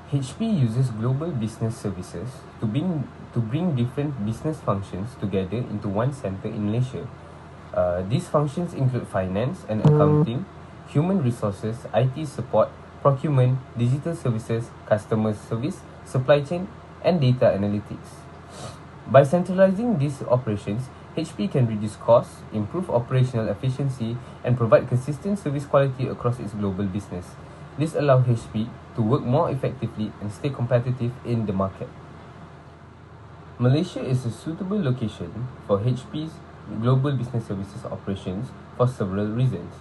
HP uses global business services to bring different business functions together into one center in Malaysia. These functions include finance and accounting, human resources, IT support, procurement, digital services, customer service, supply chain, and data analytics. By centralizing these operations, HP can reduce costs, improve operational efficiency, and provide consistent service quality across its global business. This allows HP to work more effectively and stay competitive in the market. Malaysia is a suitable location for HP's global business services operations for several reasons.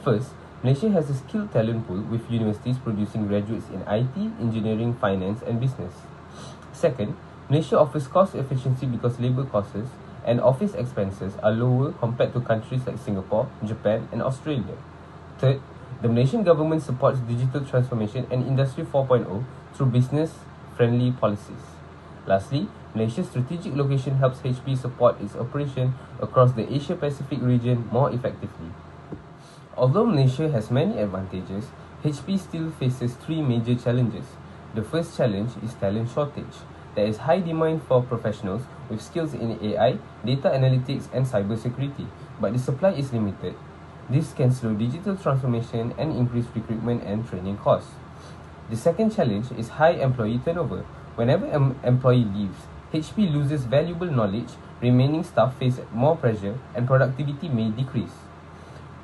First, Malaysia has a skilled talent pool with universities producing graduates in IT, engineering, finance, and business. Second, Malaysia offers cost efficiency because labour costs and office expenses are lower compared to countries like Singapore, Japan, and Australia. Third, the Malaysian government supports digital transformation and Industry 4.0 through business-friendly policies. Lastly, Malaysia's strategic location helps HP support its operation across the Asia-Pacific region more effectively. Although Malaysia has many advantages, HP still faces three major challenges. The first challenge is talent shortage. There is high demand for professionals with skills in AI, data analytics, and cybersecurity, but the supply is limited. This can slow digital transformation and increase recruitment and training costs. The second challenge is high employee turnover. Whenever an employee leaves, HP loses valuable knowledge, remaining staff face more pressure, and productivity may decrease.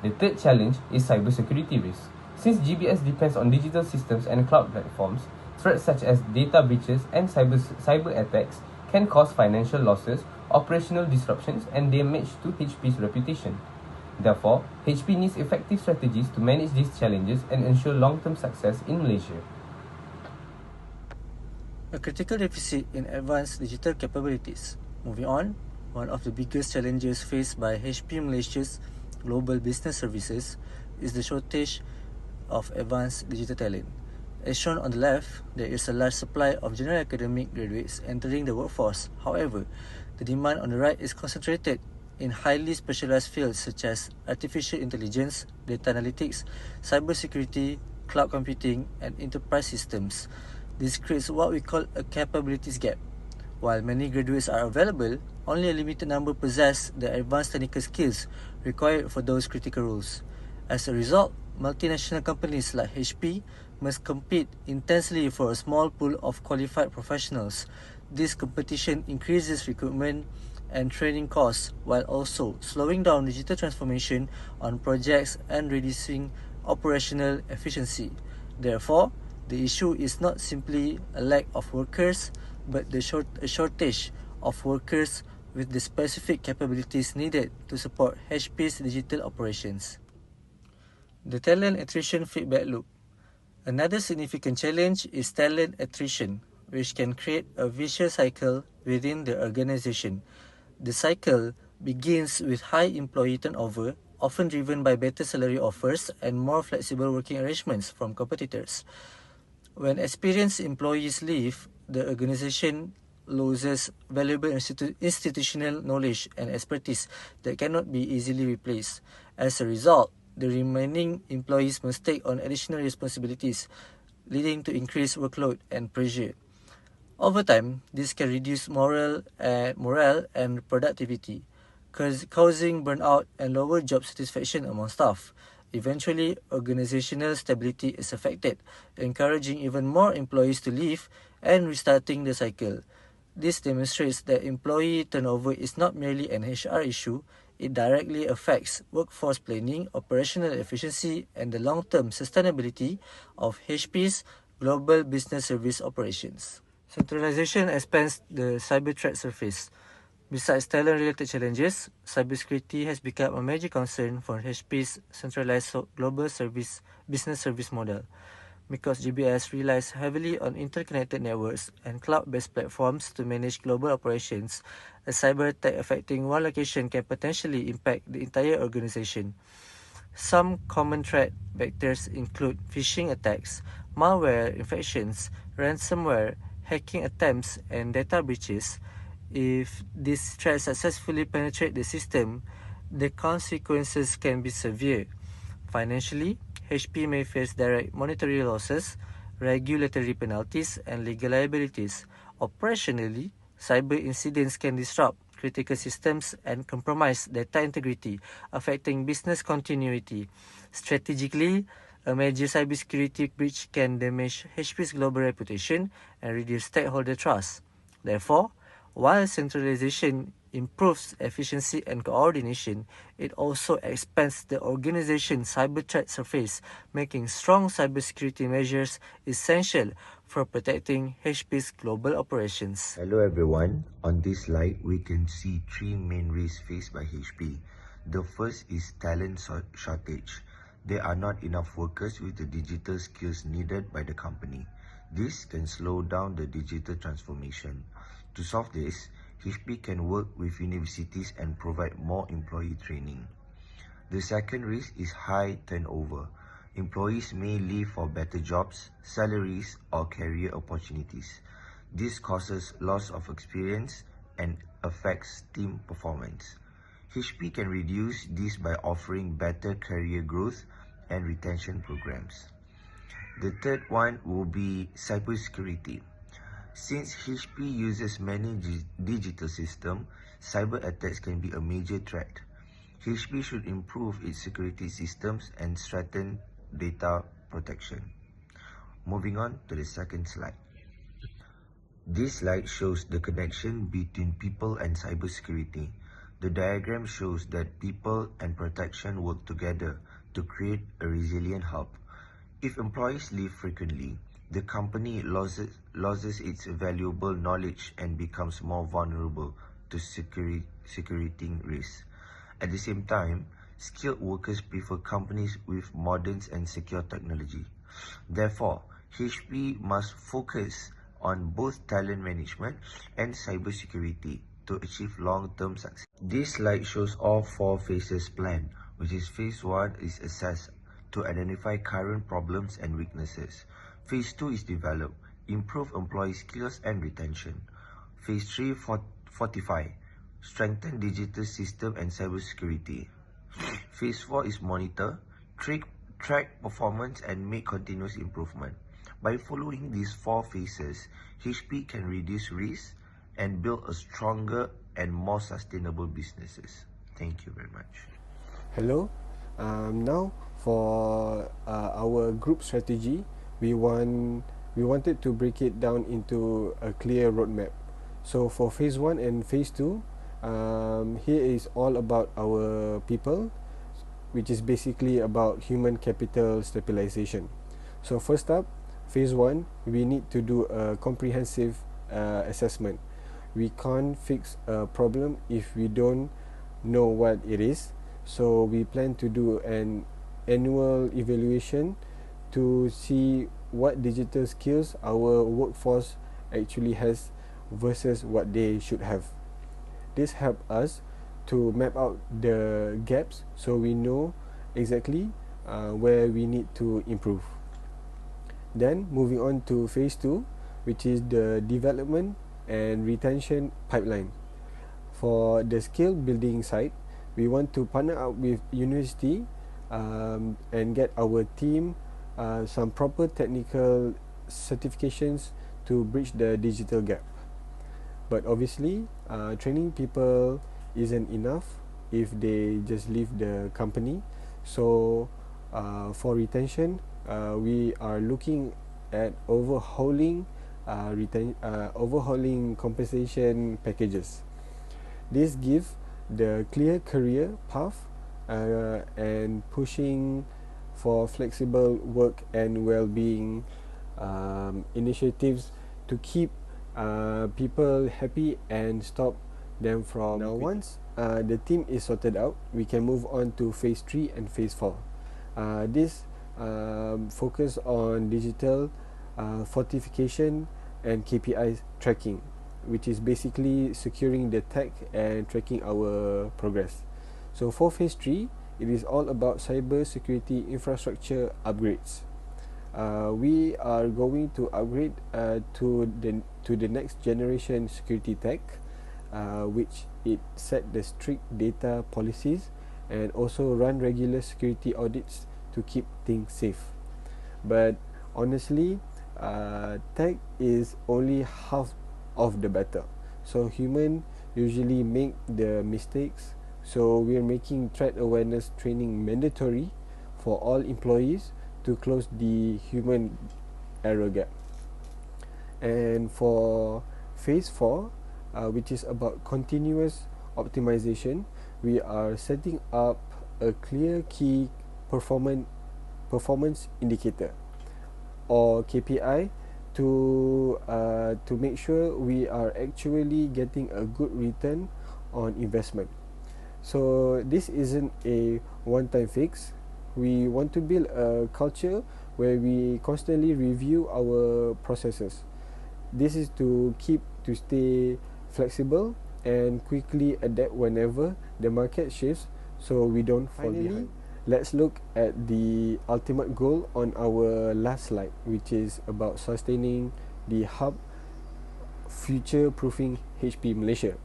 The third challenge is cybersecurity risk. Since GBS depends on digital systems and cloud platforms, threats such as data breaches and cyber attacks can cause financial losses, operational disruptions, and damage to HP's reputation. Therefore, HP needs effective strategies to manage these challenges and ensure long-term success in Malaysia. A critical deficit in advanced digital capabilities. Moving on, one of the biggest challenges faced by HP Malaysia's global business services is the shortage of advanced digital talent. As shown on the left, there is a large supply of general academic graduates entering the workforce. However, the demand on the right is concentrated in highly specialized fields such as artificial intelligence, data analytics, cybersecurity, cloud computing, and enterprise systems. This creates what we call a capabilities gap. While many graduates are available, only a limited number possess the advanced technical skills required for those critical roles. As a result, multinational companies like HP must compete intensely for a small pool of qualified professionals. This competition increases recruitment and training costs while also slowing down digital transformation on projects and reducing operational efficiency. Therefore, the issue is not simply a lack of workers, but a shortage of workers with the specific capabilities needed to support HP's digital operations. The talent attrition feedback loop. Another significant challenge is talent attrition, which can create a vicious cycle within the organization. The cycle begins with high employee turnover, often driven by better salary offers and more flexible working arrangements from competitors. When experienced employees leave, the organization loses valuable institutional knowledge and expertise that cannot be easily replaced. As a result, the remaining employees must take on additional responsibilities, leading to increased workload and pressure. Over time, this can reduce morale and productivity, causing burnout and lower job satisfaction among staff. Eventually, organizational stability is affected, encouraging even more employees to leave and restarting the cycle. This demonstrates that employee turnover is not merely an HR issue, it directly affects workforce planning, operational efficiency, and the long-term sustainability of HP's global business service operations. Centralization expands the cyber threat surface. Besides talent-related challenges, cybersecurity has become a major concern for HP's centralized global business service model. Because GBS relies heavily on interconnected networks and cloud-based platforms to manage global operations, a cyber attack affecting one location can potentially impact the entire organization. Some common threat vectors include phishing attacks, malware infections, ransomware, hacking attempts, and data breaches. If these threats successfully penetrate the system, the consequences can be severe. Financially, HP may face direct monetary losses, regulatory penalties, and legal liabilities. Operationally, cyber incidents can disrupt critical systems and compromise data integrity, affecting business continuity. Strategically, a major cybersecurity breach can damage HP's global reputation and reduce stakeholder trust. Therefore, while centralization improves efficiency and coordination, it also expands the organization's cyber threat surface, making strong cybersecurity measures essential for protecting HP's global operations. Hello everyone. On this slide, we can see three main risks faced by HP. The first is talent shortage. There are not enough workers with the digital skills needed by the company. This can slow down the digital transformation. To solve this, HP can work with universities and provide more employee training. The second risk is high turnover. Employees may leave for better jobs, salaries, or career opportunities. This causes loss of experience and affects team performance. HP can reduce this by offering better career growth and retention programs. The third one will be cybersecurity. Since HP uses many digital systems, cyber attacks can be a major threat. HP should improve its security systems and strengthen data protection. Moving on to the second slide. This slide shows the connection between people and cybersecurity. The diagram shows that people and protection work together to create a resilient hub. If employees leave frequently, the company loses its valuable knowledge and becomes more vulnerable to security risks. At the same time, skilled workers prefer companies with modern and secure technology. Therefore, HP must focus on both talent management and cybersecurity to achieve long-term success. This slide shows all four phases plan, which is phase 1 is assess to identify current problems and weaknesses. Phase 2 is develop, improve employee skills and retention. Phase 3 fortify, strengthen digital system and cybersecurity. Phase 4 is monitor, track performance and make continuous improvement. By following these four phases, HP can reduce risk and build a stronger and more sustainable businesses. Thank you very much. Hello. Now for our group strategy, we wanted to break it down into a clear roadmap. So for phase 1 and phase 2, here is all about our people, which is basically about human capital stabilization. So first up, phase 1, we need to do a comprehensive assessment. We can't fix a problem if we don't know what it is. So we plan to do an annual evaluation to see what digital skills our workforce actually has versus what they should have. This helps us to map out the gaps so we know exactly where we need to improve. Then moving on to phase 2, which is the development and retention pipeline. For the skill building side, we want to partner up with university and get our team some proper technical certifications to bridge the digital gap. But obviously, training people isn't enough if they just leave the company. So for retention, we are looking at overhauling compensation packages. This gives the clear career path and pushing for flexible work and well-being initiatives to keep people happy and stop them from now. Once the team is sorted out, we can move on to phase 3 and phase 4. This focus on digital fortification and KPI tracking, which is basically securing the tech and tracking our progress. So for phase 3, it is all about cyber security infrastructure upgrades. We are going to upgrade to the next generation security tech, which it set the strict data policies and also run regular security audits to keep things safe. But honestly, tech is only half of the battle. So human usually make the mistakes. So we're making threat awareness training mandatory for all employees to close the human error gap. And for phase 4, which is about continuous optimization, we are setting up a clear key performance indicator, or KPI, to make sure we are actually getting a good return on investment. So this isn't a one-time fix. We want to build a culture where we constantly review our processes. This is to stay flexible and quickly adapt whenever the market shifts, so we don't fall behind. Let's look at the ultimate goal on our last slide, which is about sustaining the hub, future-proofing HP Malaysia.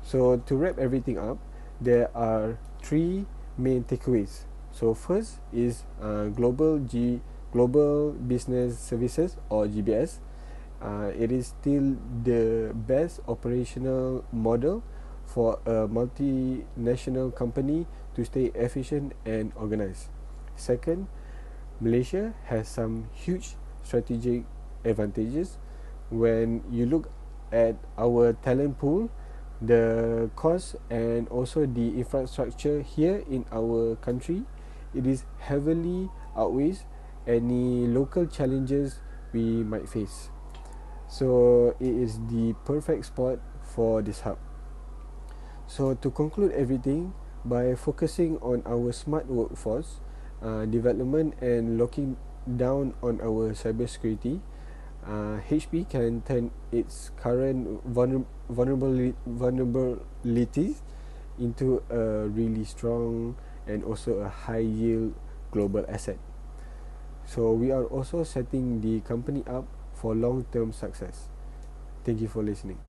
So to wrap everything up, there are 3 main takeaways. So first is global business services, or GBS. It is still the best operational model for a multinational company to stay efficient and organized. Second, Malaysia has some huge strategic advantages. When you look at our talent pool, the cost and also the infrastructure here in our country, it is heavily outweighs any local challenges we might face. So it is the perfect spot for this hub. So to conclude everything, by focusing on our smart workforce development and locking down on our cybersecurity, HP can turn its current vulnerabilities into a really strong and also a high yield global asset. So we are also setting the company up for long-term success. Thank you for listening.